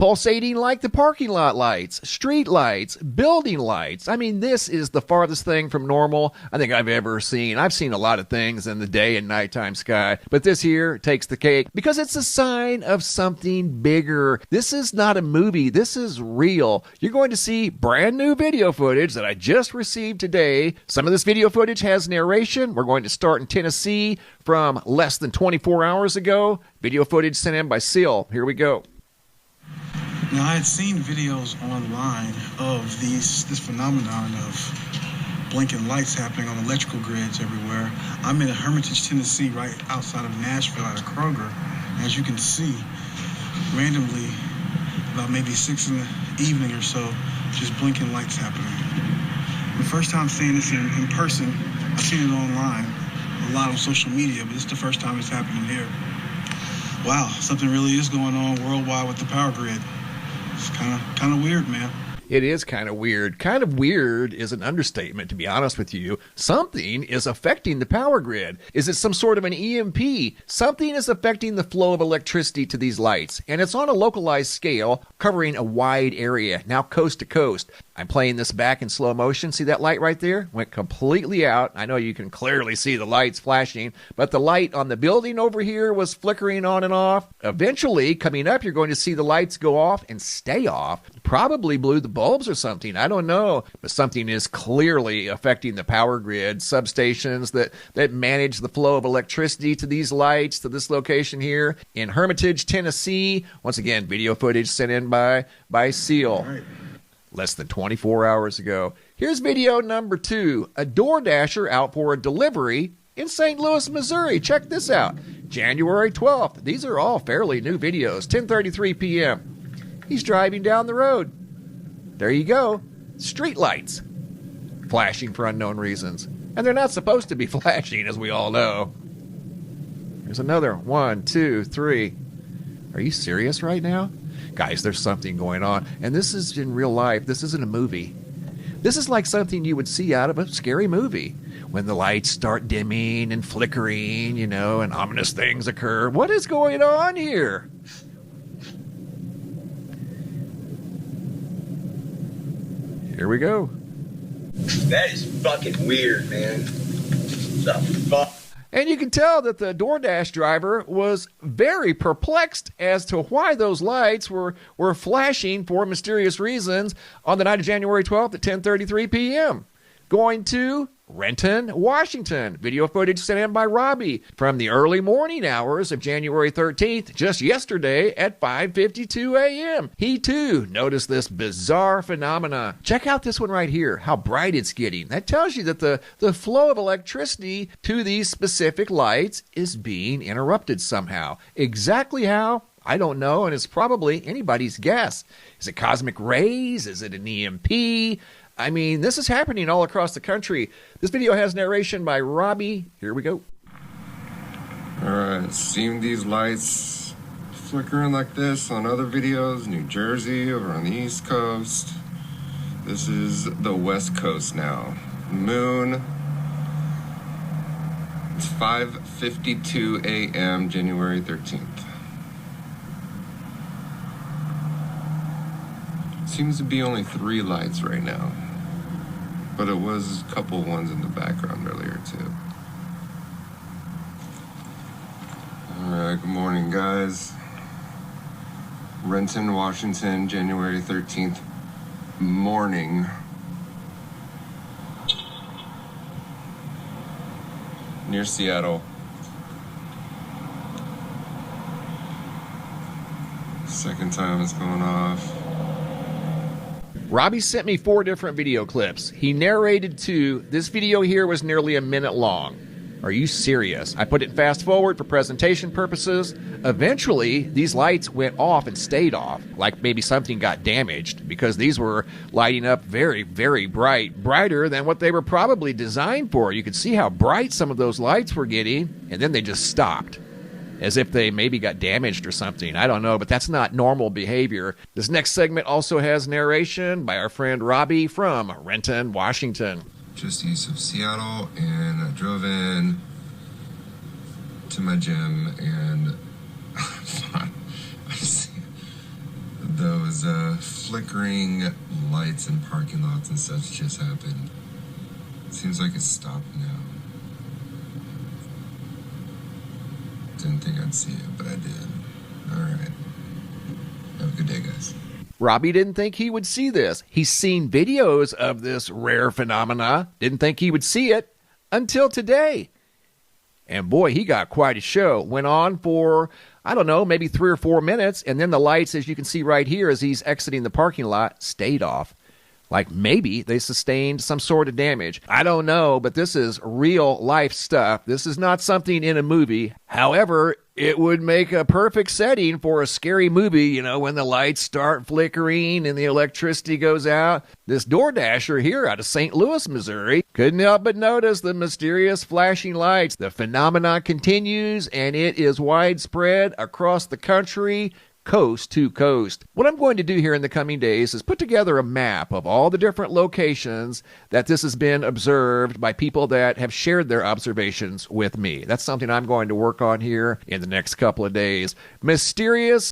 Pulsating like the parking lot lights, street lights, building lights. I mean, this is the farthest thing from normal I think I've ever seen. I've seen a lot of things in the day and nighttime sky, but this here takes the cake because it's a sign of something bigger. This is not a movie. This is real. You're going to see brand new video footage that I just received today. Some of this video footage has narration. We're going to start in Tennessee from less than 24 hours ago. Video footage sent in by Seal. Here we go. Now, I had seen videos online of this phenomenon of blinking lights happening on electrical grids everywhere. I'm in Hermitage, Tennessee, right outside of Nashville at a Kroger. As you can see, randomly, about maybe 6 in the evening or so, just blinking lights happening. The first time seeing this in person, I've seen it online, a lot on social media, but this is the first time it's happening here. Wow, something really is going on worldwide with the power grid. It's kind of weird, man. It is kind of weird. Kind of weird is an understatement, to be honest with you. Something is affecting the power grid. Is it some sort of an EMP? Something is affecting the flow of electricity to these lights, and it's on a localized scale, covering a wide area, now coast to coast. I'm playing this back in slow motion. See that light right there? Went completely out. I know you can clearly see the lights flashing, but the light on the building over here was flickering on and off. Eventually, coming up, you're going to see the lights go off and stay off. Probably blew the bulbs or something. I don't know. But something is clearly affecting the power grid. Substations that manage the flow of electricity to these lights, to this location here in Hermitage, Tennessee. Once again, video footage sent in by Seal. Right. Less than 24 hours ago. Here's video number 2. A DoorDasher out for a delivery in St. Louis, Missouri. Check this out. January 12th. These are all fairly new videos. 10:33 p.m. He's driving down the road. There you go. Street lights. Flashing for unknown reasons. And they're not supposed to be flashing, as we all know. There's another 1, 2, 3. Are you serious right now? Guys, there's something going on. And this is in real life. This isn't a movie. This is like something you would see out of a scary movie. When the lights start dimming and flickering, you know, and ominous things occur. What is going on here? Here we go. That is fucking weird, man. The fuck? And you can tell that the DoorDash driver was very perplexed as to why those lights were flashing for mysterious reasons on the night of January 12th at 10:33 p.m. Going to Renton, Washington. Video footage sent in by Robbie from the early morning hours of January 13th, just yesterday at 5:52 a.m. He, too, noticed this bizarre phenomena. Check out this one right here, how bright it's getting. That tells you that the flow of electricity to these specific lights is being interrupted somehow. Exactly how? I don't know, and it's probably anybody's guess. Is it cosmic rays? Is it an EMP? I mean, this is happening all across the country. This video has narration by Robbie. Here we go. Alright, seen these lights flickering like this on other videos. New Jersey, over on the East Coast. This is the West Coast now. Moon. It's 5:52 a.m. January 13th. Seems to be only 3 lights right now. But it was a couple ones in the background earlier, too. Alright, good morning, guys. Renton, Washington, January 13th morning. Near Seattle. Second time it's going off. Robbie sent me 4 different video clips. He narrated 2. This video here was nearly a minute long. Are you serious? I put it fast forward for presentation purposes. Eventually, these lights went off and stayed off, like maybe something got damaged, because these were lighting up very, very bright, brighter than what they were probably designed for. You could see how bright some of those lights were getting, and then they just stopped, as if they maybe got damaged or something. I don't know, but that's not normal behavior. This next segment also has narration by our friend Robbie from Renton, Washington. Just east of Seattle, and I drove in to my gym, and those flickering lights in parking lots and such just happened. Seems like it's stopped now. Didn't think I'd see it, but I did. Alright. Have a good day, guys. Robbie didn't think he would see this. He's seen videos of this rare phenomena. Didn't think he would see it until today. And boy, he got quite a show. Went on for, I don't know, maybe 3 or 4 minutes. And then the lights, as you can see right here, as he's exiting the parking lot, stayed off. Like maybe they sustained some sort of damage. I don't know, but this is real life stuff. This is not something in a movie. However, it would make a perfect setting for a scary movie, you know, when the lights start flickering and the electricity goes out. This DoorDasher here out of St. Louis, Missouri, couldn't help but notice the mysterious flashing lights. The phenomenon continues, and it is widespread across the country, coast to coast. What I'm going to do here in the coming days is put together a map of all the different locations that this has been observed by people that have shared their observations with me. That's something I'm going to work on here in the next couple of days. Mysterious